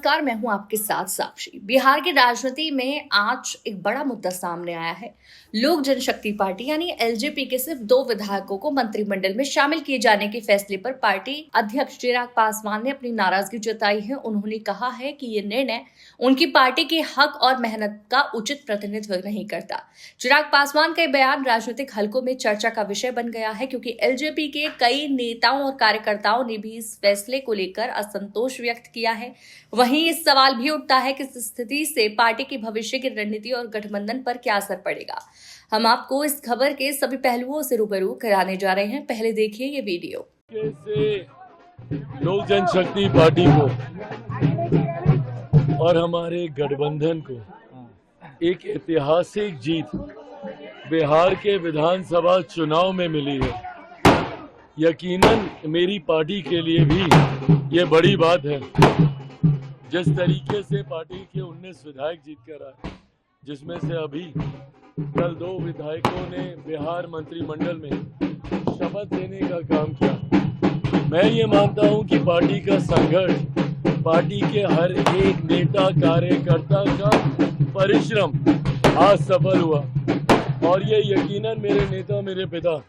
नमस्कार, मैं हूं आपके साथ साक्षी। बिहार की राजनीति में आज एक बड़ा मुद्दा सामने आया है। लोक जनशक्ति पार्टी यानी एलजेपी के सिर्फ 2 विधायकों को मंत्रिमंडल में शामिल किए जाने के फैसले पर पार्टी अध्यक्ष चिराग पासवान ने अपनी नाराजगी जताई है। उन्होंने कहा है कि ये निर्णय उनकी पार्टी के हक और मेहनत का उचित प्रतिनिधित्व नहीं करता। चिराग पासवान का बयान राजनीतिक हलकों में चर्चा का विषय बन गया है, क्योंकि एलजेपी के कई नेताओं और कार्यकर्ताओं ने भी इस फैसले को लेकर असंतोष व्यक्त किया है। वहीं इस सवाल भी उठता है कि इस स्थिति से पार्टी की भविष्य की रणनीति और गठबंधन पर क्या असर पड़ेगा। हम आपको इस खबर के सभी पहलुओं से रूबरू कराने जा रहे हैं। पहले देखिए ये वीडियो। लोक जनशक्ति पार्टी को और हमारे गठबंधन को एक ऐतिहासिक जीत बिहार के विधानसभा चुनाव में मिली है। यकीनन मेरी पार्टी के लिए भी ये बड़ी बात है। जिस तरीके से पार्टी के 19 विधायक जीत कर आए, जिसमें से अभी कल 2 विधायकों ने बिहार मंत्रिमंडल में शपथ लेने का काम किया। मैं ये मानता हूं कि पार्टी का संघर्ष, पार्टी के हर एक नेता कार्यकर्ता का परिश्रम आज सफल हुआ और ये यकीनन मेरे नेता, मेरे पिता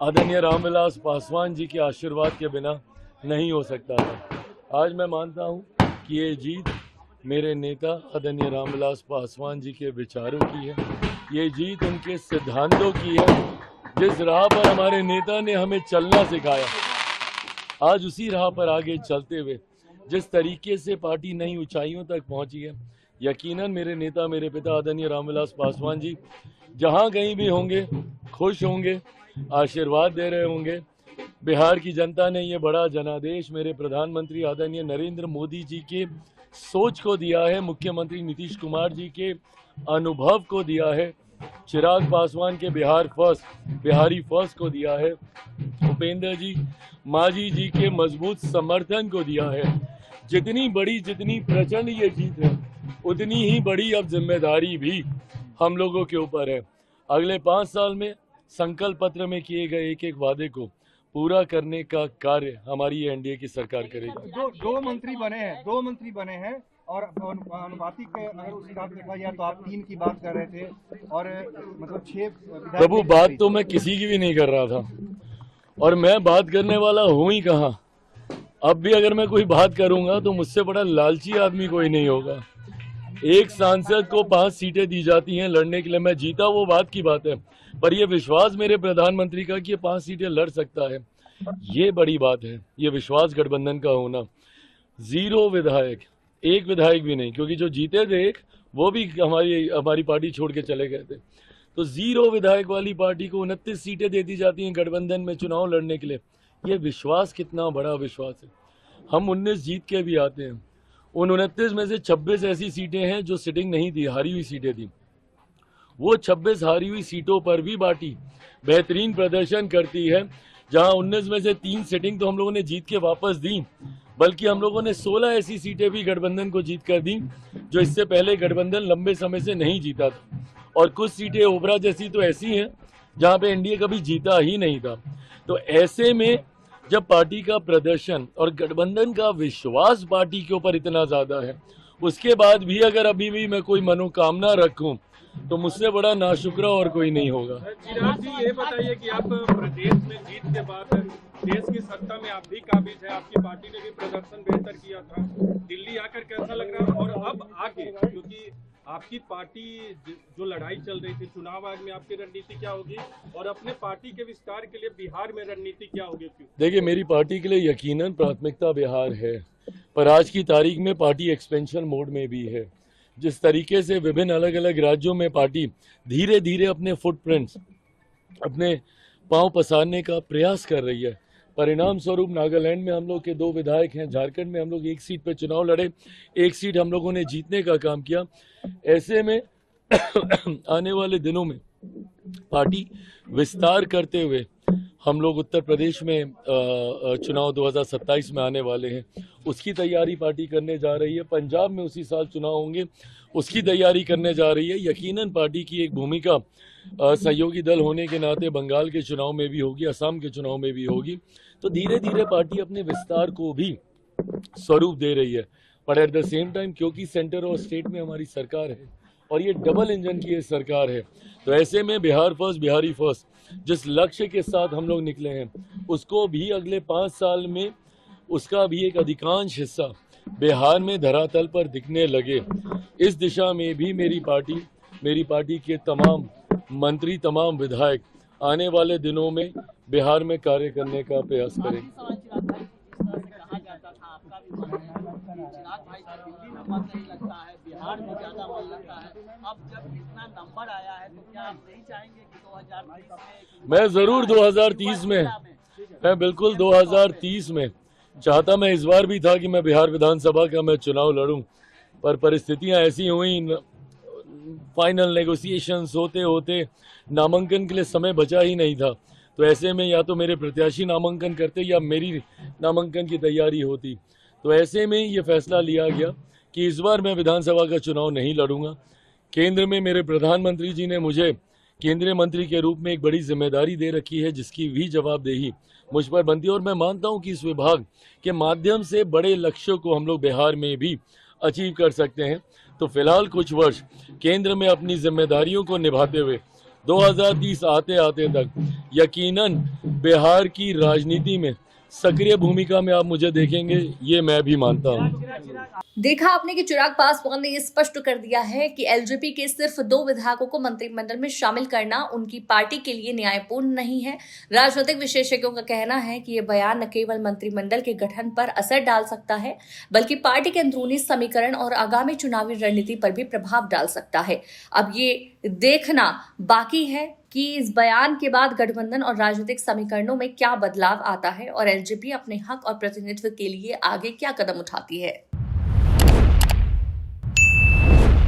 आदरणीय रामविलास पासवान जी के आशीर्वाद के बिना नहीं हो सकता था। आज मैं मानता हूं कि ये जीत मेरे नेता आदरणीय रामविलास पासवान जी के विचारों की है। ये जीत उनके सिद्धांतों की है। जिस राह पर हमारे नेता ने हमें चलना सिखाया, आज उसी राह पर आगे चलते हुए जिस तरीके से पार्टी नई ऊंचाइयों तक पहुंची है, यकीनन मेरे नेता, मेरे पिता आदरणीय रामविलास पासवान जी जहां कहीं भी होंगे खुश होंगे, आशीर्वाद दे रहे होंगे। बिहार की जनता ने ये बड़ा जनादेश मेरे प्रधानमंत्री आदरणीय नरेंद्र मोदी जी के सोच को दिया है, मुख्यमंत्री नीतीश कुमार जी के अनुभव को दिया है, चिराग पासवान के बिहारी फर्स्ट को दिया है, उपेंद्र जी मांझी जी के मजबूत समर्थन को दिया है। जितनी बड़ी, जितनी प्रचंड ये जीत है, उतनी ही बड़ी अब जिम्मेदारी भी हम लोगों के ऊपर है। अगले 5 साल में संकल्प पत्र में किए गए एक एक वादे को पूरा करने का कार्य हमारी एनडीए की सरकार करेगी। दो मंत्री बने हैं और अनुपातिक अगर उस हिसाब से देखा जाए तो आप 3 की बात कर रहे थे और मतलब 6 प्रभु, बात तो मैं किसी की भी नहीं कर रहा था और मैं बात करने वाला हूँ ही कहाँ। अब भी अगर मैं कोई बात करूंगा तो मुझसे बड़ा लालची आदमी कोई नहीं होगा। एक सांसद को 5 सीटें दी जाती हैं लड़ने के लिए। मैं जीता वो बात की बात है, पर यह विश्वास मेरे प्रधानमंत्री का कि ये 5 सीटें लड़ सकता है, ये बड़ी बात है। ये विश्वास गठबंधन का होना। 0 विधायक, 1 विधायक भी नहीं, क्योंकि जो जीते थे वो भी हमारी पार्टी छोड़ के चले गए थे। तो 0 विधायक वाली पार्टी को 29 सीटें दे दी जाती हैं गठबंधन में चुनाव लड़ने के लिए। ये विश्वास कितना बड़ा विश्वास है। हम 19 जीत के भी आते हैं, उन 29 में से 26 ऐसी सीटें हैं जो सिटिंग नहीं थी, हारी हुई सीटें थी। वो 26 हारी हुई सीटों पर भी पार्टी बेहतरीन प्रदर्शन करती है। जहां 19 में से 3 सिटिंग तो हम लोगों ने जीत के वापस दी, बल्कि हम लोगों ने 16 ऐसी सीटें भी गठबंधन को जीत कर दी जो इससे पहले गठबंधन लंबे समय से नहीं जीता था। और कुछ सीटें ओबरा जैसी तो ऐसी हैं जहां पे एनडीए कभी जीता ही नहीं था। तो ऐसे में जब पार्टी का प्रदर्शन और गठबंधन का विश्वास पार्टी के ऊपर इतना ज्यादा है, उसके बाद भी अगर अभी भी मैं कोई मनोकामना रखूं तो मुझसे बड़ा नाशुक्रा और कोई नहीं होगा। चिराग जी, ये बताइए कि आप प्रदेश में जीत के बाद देश की सत्ता में आप भी काबिज है, आपकी पार्टी ने भी प्रदर्शन बेहतर किया था, दिल्ली आकर कैसा लग रहा है? और अब आगे, क्योंकि आपकी पार्टी जो लड़ाई चल रही थी चुनाव आयोग में, आपकी रणनीति क्या होगी और अपने पार्टी के विस्तार के लिए बिहार में रणनीति क्या होगी? देखिए, मेरी पार्टी के लिए यकीनन प्राथमिकता बिहार है, पर आज की तारीख में पार्टी एक्सपेंशन मोड में भी है। जिस तरीके से विभिन्न अलग अलग राज्यों में पार्टी धीरे धीरे अपने फुटप्रिंट्स, अपने पांव पसारने का प्रयास कर रही है, परिणाम स्वरूप नागालैंड में हम लोग के 2 विधायक हैं, झारखंड में हम लोग 1 सीट पर चुनाव लड़े, 1 सीट हम लोगों ने जीतने का काम किया। ऐसे में आने वाले दिनों में पार्टी विस्तार करते हुए हम लोग उत्तर प्रदेश में चुनाव 2027 में आने वाले हैं, उसकी तैयारी पार्टी करने जा रही है। पंजाब में उसी साल चुनाव होंगे, उसकी तैयारी करने जा रही है। यकीनन पार्टी की एक भूमिका सहयोगी दल होने के नाते बंगाल के चुनाव में भी होगी, असम के चुनाव में भी होगी। तो धीरे धीरे पार्टी अपने विस्तार को भी स्वरूप दे रही है। But at the same time क्योंकि सेंटर और स्टेट में हमारी सरकार है और ये डबल इंजन की ये सरकार है, तो ऐसे में बिहार फर्स्ट बिहारी फर्स्ट जिस लक्ष्य के साथ हम लोग निकले हैं उसको भी अगले 5 साल में उसका भी एक अधिकांश हिस्सा बिहार में धरातल पर दिखने लगे। इस दिशा में भी मेरी पार्टी के तमाम मंत्री, तमाम विधायक आने वाले दिनों में बिहार में कार्य करने का प्रयास करेंगे। चिराग भाई का दिल्ली में मन नहीं लगता है, बिहार में ज्यादा मन लगता है। अब जब इतना नंबर आया है तो क्या आप नहीं चाहेंगे कि 2030 में? मैं जरूर 2030 में, मैं बिल्कुल 2030 में चाहता, मैं इस बार भी था कि मैं बिहार विधानसभा का मैं चुनाव लड़ूं, पर परिस्थितियां ऐसी हुई, फाइनल नेगोशिएशंस होते होते नामांकन के लिए समय बचा ही नहीं था। तो ऐसे में या तो मेरे प्रत्याशी नामांकन करते या मेरी नामांकन की तैयारी होती। तो ऐसे में ये फैसला लिया गया कि इस बार मैं विधानसभा का चुनाव नहीं लड़ूंगा। केंद्र में मेरे प्रधानमंत्री जी ने मुझे केंद्रीय मंत्री के रूप में एक बड़ी जिम्मेदारी दे रखी है जिसकी भी जवाबदेही मुझ पर बनती है और मैं मानता हूं कि इस विभाग के माध्यम से बड़े लक्ष्यों को हम लोग बिहार में भी अचीव कर सकते हैं। तो फिलहाल कुछ वर्ष केंद्र में अपनी जिम्मेदारियों को निभाते हुए 2030 आते आते तक यकीनन बिहार की राजनीति में सक्रिय भूमिका में आप मुझे देखेंगे, ये मैं भी मानता हूं। देखा आपने कि चिराग पासवान ने ये स्पष्ट कर दिया है कि एलजेपी के सिर्फ 2 विधायकों को मंत्रिमंडल में शामिल करना उनकी पार्टी के लिए न्यायपूर्ण नहीं है। राजनीतिक विशेषज्ञों का कहना है कि ये बयान न केवल मंत्रिमंडल के गठन पर असर डाल सकता है बल्कि पार्टी के अंदरूनी समीकरण और आगामी चुनावी रणनीति पर भी प्रभाव डाल सकता है। अब ये देखना बाकी है कि इस बयान के बाद गठबंधन और राजनीतिक समीकरणों में क्या बदलाव आता है और एलजेपी अपने हक और प्रतिनिधित्व के लिए आगे क्या कदम उठाती है।